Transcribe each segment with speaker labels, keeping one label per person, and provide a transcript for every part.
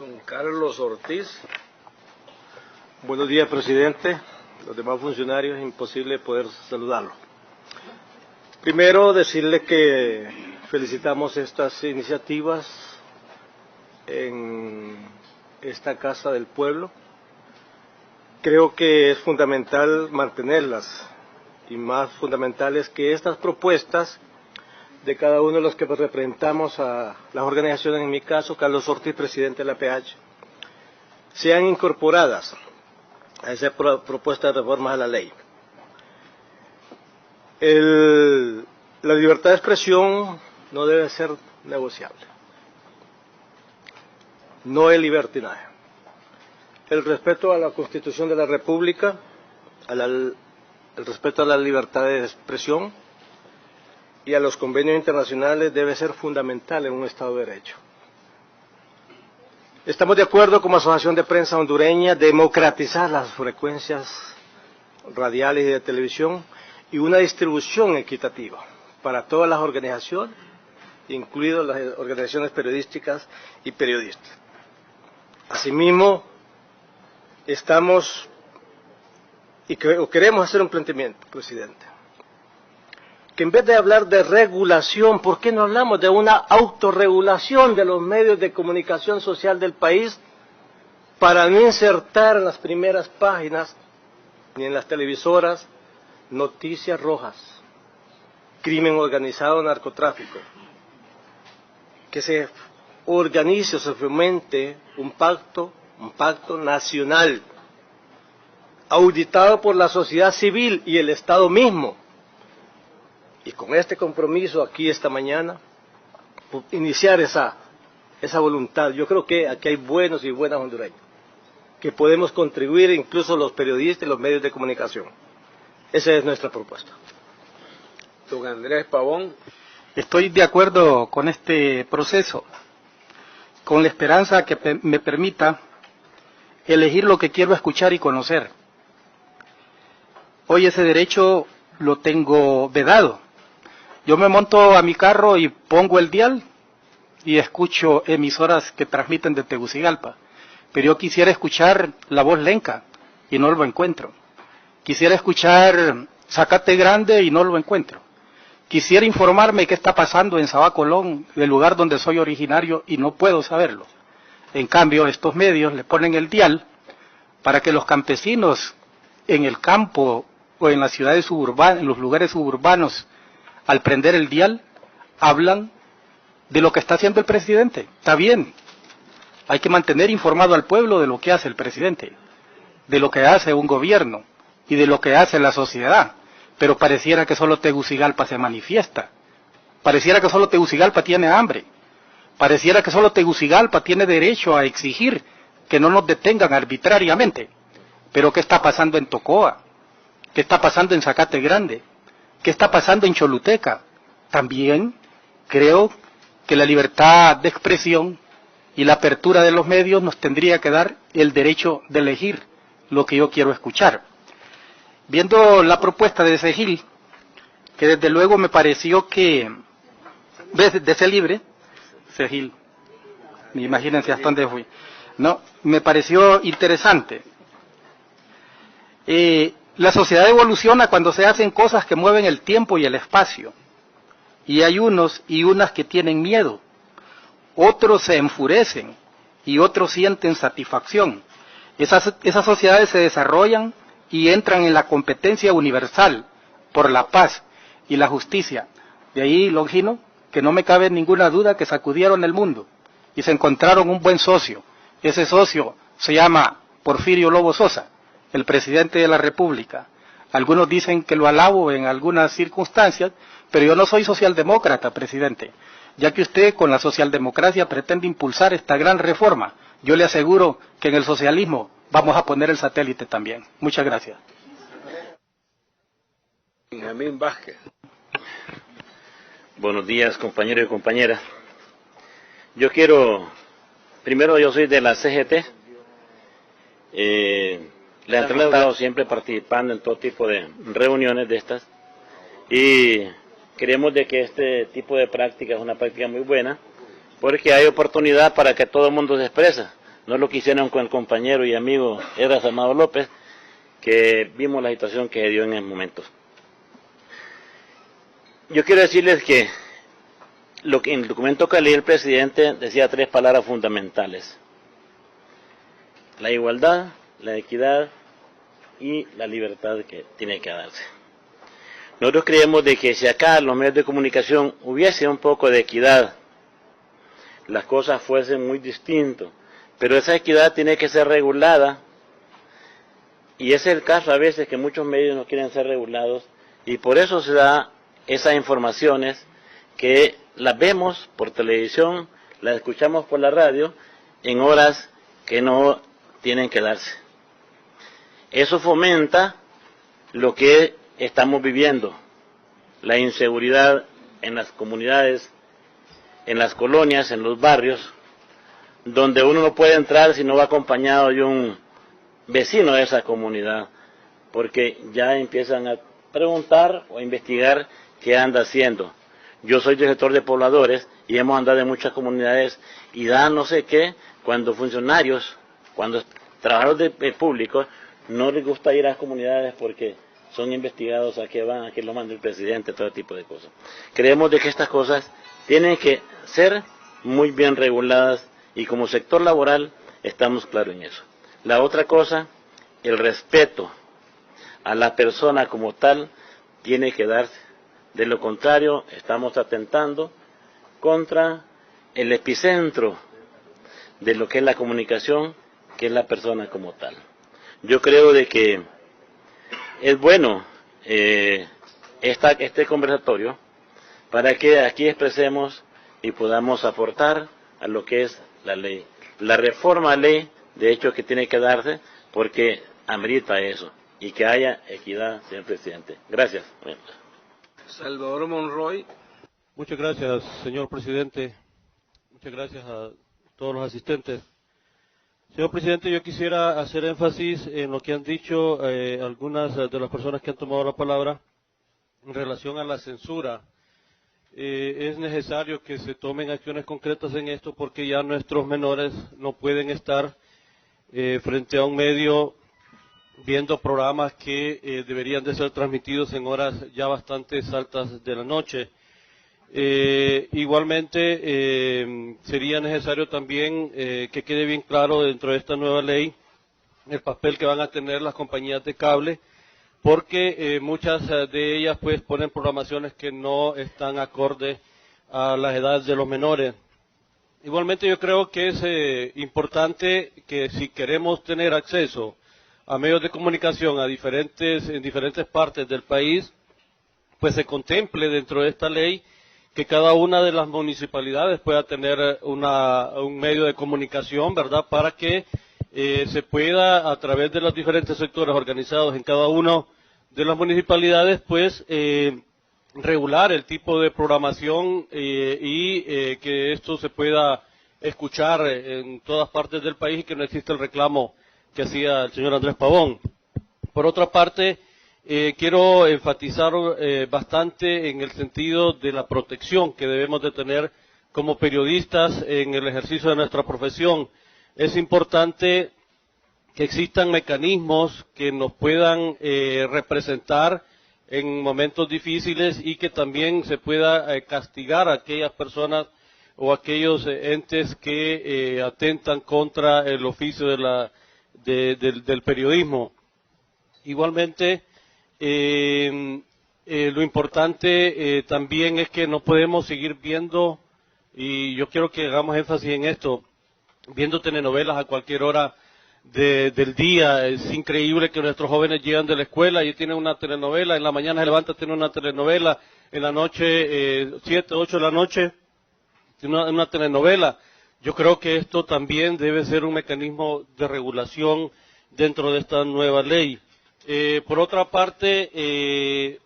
Speaker 1: Don Carlos Ortiz. Buenos días, presidente. Los demás funcionarios, imposible poder saludarlo. Primero, decirle que felicitamos estas iniciativas en esta Casa del Pueblo. Creo que es fundamental mantenerlas, y más fundamental es que estas propuestas de cada uno de los que representamos a las organizaciones, en mi caso, Carlos Ortiz, presidente de la PH, sean incorporadas a esa propuesta de reformas a la ley. La libertad de expresión no debe ser negociable. No es libertinaje. El respeto a la Constitución de la República, el respeto a la libertad de expresión y a los convenios internacionales debe ser fundamental en un Estado de Derecho. Estamos de acuerdo como Asociación de Prensa Hondureña democratizar las frecuencias radiales y de televisión y una distribución equitativa para todas las organizaciones, incluidas las organizaciones periodísticas y periodistas. Asimismo, queremos hacer un planteamiento, presidente, que en vez de hablar de regulación, ¿por qué no hablamos de una autorregulación de los medios de comunicación social del país para no insertar en las primeras páginas ni en las televisoras noticias rojas, crimen organizado, narcotráfico? Que se organice o se fomente un pacto nacional, auditado por la sociedad civil y el Estado mismo. Y con este compromiso aquí esta mañana, iniciar esa voluntad. Yo creo que aquí hay buenos y buenas hondureños, que podemos contribuir, incluso los periodistas y los medios de comunicación. Esa es nuestra propuesta.
Speaker 2: Don Andrés Pavón.
Speaker 3: Estoy de acuerdo con este proceso, con la esperanza que me permita elegir lo que quiero escuchar y conocer. Hoy ese derecho lo tengo vedado. Yo me monto a mi carro y pongo el dial y escucho emisoras que transmiten de Tegucigalpa. Pero yo quisiera escuchar La Voz Lenca y no lo encuentro. Quisiera escuchar Zacate Grande y no lo encuentro. Quisiera informarme qué está pasando en Sabá Colón, el lugar donde soy originario, y no puedo saberlo. En cambio, estos medios le ponen el dial para que los campesinos en el campo o en las ciudades suburbanas, en los lugares suburbanos, al prender el dial, hablan de lo que está haciendo el presidente. Está bien, hay que mantener informado al pueblo de lo que hace el presidente, de lo que hace un gobierno y de lo que hace la sociedad, pero pareciera que solo Tegucigalpa se manifiesta, pareciera que solo Tegucigalpa tiene hambre, pareciera que solo Tegucigalpa tiene derecho a exigir que no nos detengan arbitrariamente. Pero ¿qué está pasando en Tocoa? ¿Qué está pasando en Zacate Grande? ¿Qué está pasando en Choluteca? También creo que la libertad de expresión y la apertura de los medios nos tendría que dar el derecho de elegir lo que yo quiero escuchar. Viendo la propuesta de Segil, que desde luego me pareció que, de ser libre, Segil, imagínense hasta dónde fui, no, me pareció interesante. La sociedad evoluciona cuando se hacen cosas que mueven el tiempo y el espacio. Y hay unos y unas que tienen miedo, otros se enfurecen y otros sienten satisfacción. Esas sociedades se desarrollan y entran en la competencia universal por la paz y la justicia. De ahí, Longino, que no me cabe ninguna duda que sacudieron el mundo y se encontraron un buen socio. Ese socio se llama Porfirio Lobo Sosa, el presidente de la República. Algunos dicen que lo alabo en algunas circunstancias, pero yo no soy socialdemócrata, presidente. Ya que usted con la socialdemocracia pretende impulsar esta gran reforma, yo le aseguro que en el socialismo vamos a poner el satélite también. Muchas gracias.
Speaker 2: Benjamín Vázquez.
Speaker 4: Buenos días, compañeros y compañeras. Primero yo soy de la CGT. Les han estado siempre participando en todo tipo de reuniones de estas y creemos de que este tipo de práctica es una práctica muy buena porque hay oportunidad para que todo el mundo se expresa. no lo que hicieron con el compañero y amigo Edras Amado López, que vimos la situación que dio en esos momentos. Yo quiero decirles que en el documento que leí el presidente decía 3 palabras fundamentales: la igualdad, la equidad y la libertad que tiene que darse. Nosotros creemos de que si acá en los medios de comunicación hubiese un poco de equidad, las cosas fuesen muy distintas, pero esa equidad tiene que ser regulada, y ese es el caso a veces que muchos medios no quieren ser regulados, y por eso se da esas informaciones que las vemos por televisión, las escuchamos por la radio, en horas que no tienen que darse. Eso fomenta lo que estamos viviendo, la inseguridad en las comunidades, en las colonias, en los barrios, donde uno no puede entrar si no va acompañado de un vecino de esa comunidad, porque ya empiezan a preguntar o a investigar qué anda haciendo. Yo soy director de pobladores y hemos andado en muchas comunidades y da no sé qué, cuando funcionarios, cuando trabajadores públicos, no les gusta ir a las comunidades porque son investigados, a qué van, a qué lo manda el presidente, todo tipo de cosas. Creemos de que estas cosas tienen que ser muy bien reguladas y como sector laboral estamos claros en eso. La otra cosa, el respeto a la persona como tal tiene que darse. De lo contrario, estamos atentando contra el epicentro de lo que es la comunicación, que es la persona como tal. Yo creo de que es bueno este conversatorio para que aquí expresemos y podamos aportar a lo que es la ley. La reforma a ley, de hecho, que tiene que darse porque amerita eso y que haya equidad, señor presidente. Gracias.
Speaker 2: Salvador Monroy.
Speaker 5: Muchas gracias, señor presidente. Muchas gracias a todos los asistentes. Señor presidente, yo quisiera hacer énfasis en lo que han dicho algunas de las personas que han tomado la palabra en relación a la censura. Es necesario que se tomen acciones concretas en esto porque ya nuestros menores no pueden estar frente a un medio viendo programas que deberían de ser transmitidos en horas ya bastante altas de la noche. Igualmente sería necesario también que quede bien claro dentro de esta nueva ley el papel que van a tener las compañías de cable, porque muchas de ellas pues ponen programaciones que no están acorde a las edades de los menores. Igualmente yo creo que es importante que si queremos tener acceso a medios de comunicación en diferentes partes del país, pues se contemple dentro de esta ley que cada una de las municipalidades pueda tener un medio de comunicación, ¿verdad?, para que se pueda, a través de los diferentes sectores organizados en cada una de las municipalidades, pues regular el tipo de programación y que esto se pueda escuchar en todas partes del país y que no exista el reclamo que hacía el señor Andrés Pavón. Por otra parte, quiero enfatizar bastante en el sentido de la protección que debemos de tener como periodistas en el ejercicio de nuestra profesión. Es importante que existan mecanismos que nos puedan representar en momentos difíciles y que también se pueda castigar a aquellas personas o aquellos entes que atentan contra el oficio del periodismo. Igualmente, lo importante también es que no podemos seguir viendo, y yo quiero que hagamos énfasis en esto, viendo telenovelas a cualquier hora del día. Es increíble que nuestros jóvenes llegan de la escuela y tienen una telenovela, en la mañana se levanta, tienen una telenovela, en la noche, 7, 8 de la noche, tiene una telenovela. Yo creo que esto también debe ser un mecanismo de regulación dentro de esta nueva ley. Por otra parte,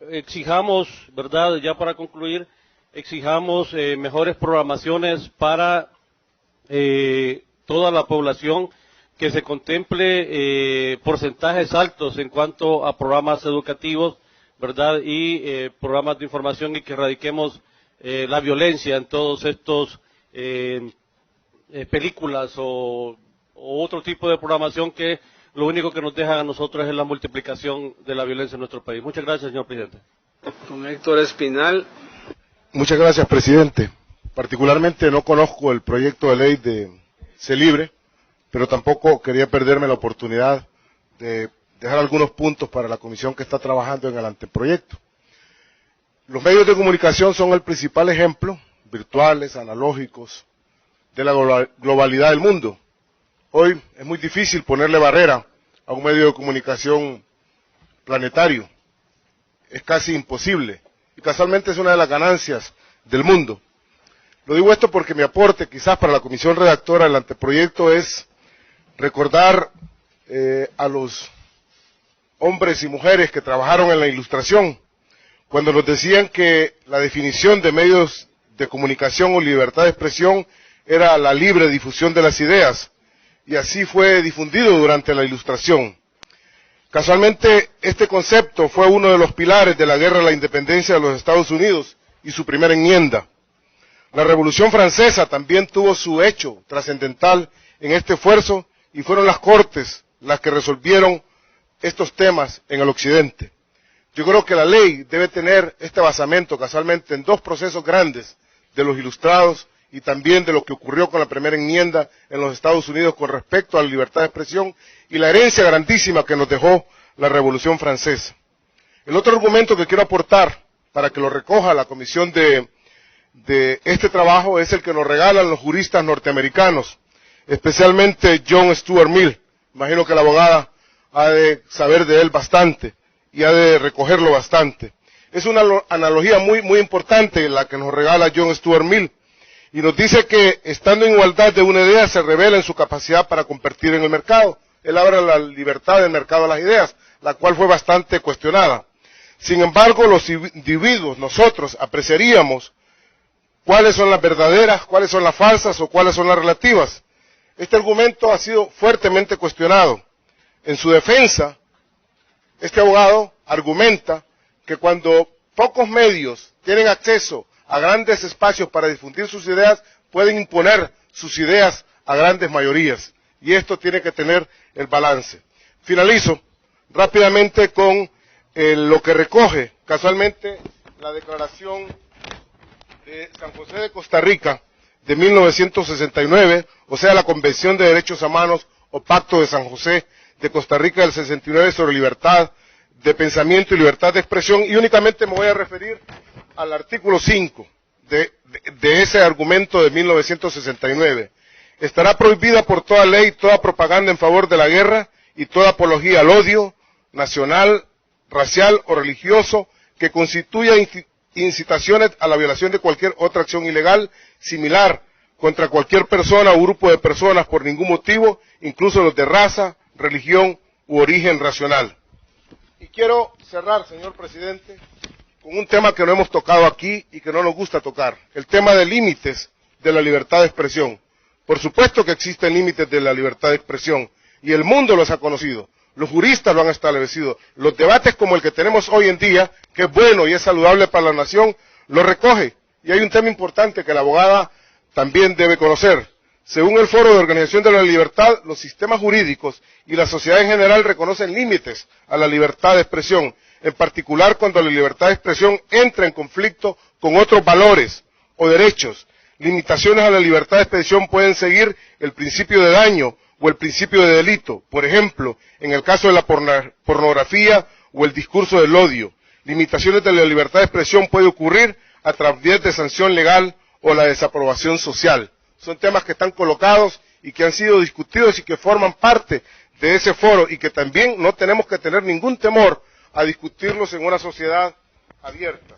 Speaker 5: exijamos, ¿verdad?, ya para concluir, exijamos mejores programaciones para toda la población, que se contemple porcentajes altos en cuanto a programas educativos, ¿verdad?, y programas de información, y que erradiquemos la violencia en todos estos películas o otro tipo de programación que lo único que nos deja a nosotros es la multiplicación de la violencia en nuestro país. Muchas gracias, señor presidente.
Speaker 2: Don Héctor Espinal.
Speaker 6: Muchas gracias, presidente. Particularmente no conozco el proyecto de ley de CELIBRE, pero tampoco quería perderme la oportunidad de dejar algunos puntos para la comisión que está trabajando en el anteproyecto. Los medios de comunicación son el principal ejemplo, virtuales, analógicos, de la globalidad del mundo. Hoy es muy difícil ponerle barrera a un medio de comunicación planetario. Es casi imposible. Y casualmente es una de las ganancias del mundo. Lo digo esto porque mi aporte quizás para la comisión redactora del anteproyecto es recordar a los hombres y mujeres que trabajaron en la ilustración, cuando nos decían que la definición de medios de comunicación o libertad de expresión era la libre difusión de las ideas, y así fue difundido durante la ilustración. Casualmente, este concepto fue uno de los pilares de la guerra a la independencia de los Estados Unidos y su primera enmienda. La Revolución Francesa también tuvo su hecho trascendental en este esfuerzo y fueron las Cortes las que resolvieron estos temas en el occidente. Yo creo que la ley debe tener este basamento casualmente en dos procesos grandes de los ilustrados y también de lo que ocurrió con la primera enmienda en los Estados Unidos con respecto a la libertad de expresión y la herencia grandísima que nos dejó la Revolución Francesa. El otro argumento que quiero aportar para que lo recoja la comisión de este trabajo es el que nos regalan los juristas norteamericanos, especialmente John Stuart Mill. Imagino que la abogada ha de saber de él bastante y ha de recogerlo bastante. Es una analogía muy importante la que nos regala John Stuart Mill, y nos dice que estando en igualdad de una idea se revela en su capacidad para competir en el mercado. Él habla de la libertad del mercado de las ideas, la cual fue bastante cuestionada. Sin embargo, los individuos, nosotros, apreciaríamos cuáles son las verdaderas, cuáles son las falsas o cuáles son las relativas. Este argumento ha sido fuertemente cuestionado. En su defensa, este abogado argumenta que cuando pocos medios tienen acceso a grandes espacios para difundir sus ideas, pueden imponer sus ideas a grandes mayorías. Y esto tiene que tener el balance. Finalizo rápidamente con lo que recoge casualmente la declaración de San José de Costa Rica de 1969, o sea, la Convención de Derechos Humanos o Pacto de San José de Costa Rica del 69 sobre libertad de pensamiento y libertad de expresión, y únicamente me voy a referir al artículo 5 de ese argumento de 1969. Estará prohibida por toda ley toda propaganda en favor de la guerra y toda apología al odio nacional, racial o religioso que constituya incitaciones a la violación de cualquier otra acción ilegal similar contra cualquier persona o grupo de personas por ningún motivo, incluso los de raza, religión u origen racional. Y quiero cerrar, señor presidente, con un tema que no hemos tocado aquí y que no nos gusta tocar, el tema de límites de la libertad de expresión. Por supuesto que existen límites de la libertad de expresión, y el mundo los ha conocido, los juristas lo han establecido, los debates como el que tenemos hoy en día, que es bueno y es saludable para la nación, lo recoge. Y hay un tema importante que la abogada también debe conocer. Según el Foro de Organización de la Libertad, los sistemas jurídicos y la sociedad en general reconocen límites a la libertad de expresión, en particular cuando la libertad de expresión entra en conflicto con otros valores o derechos. Limitaciones a la libertad de expresión pueden seguir el principio de daño o el principio de delito, por ejemplo, en el caso de la pornografía o el discurso del odio. Limitaciones de la libertad de expresión puede ocurrir a través de sanción legal o la desaprobación social. Son temas que están colocados y que han sido discutidos y que forman parte de ese foro y que también no tenemos que tener ningún temor a discutirlos en una sociedad abierta.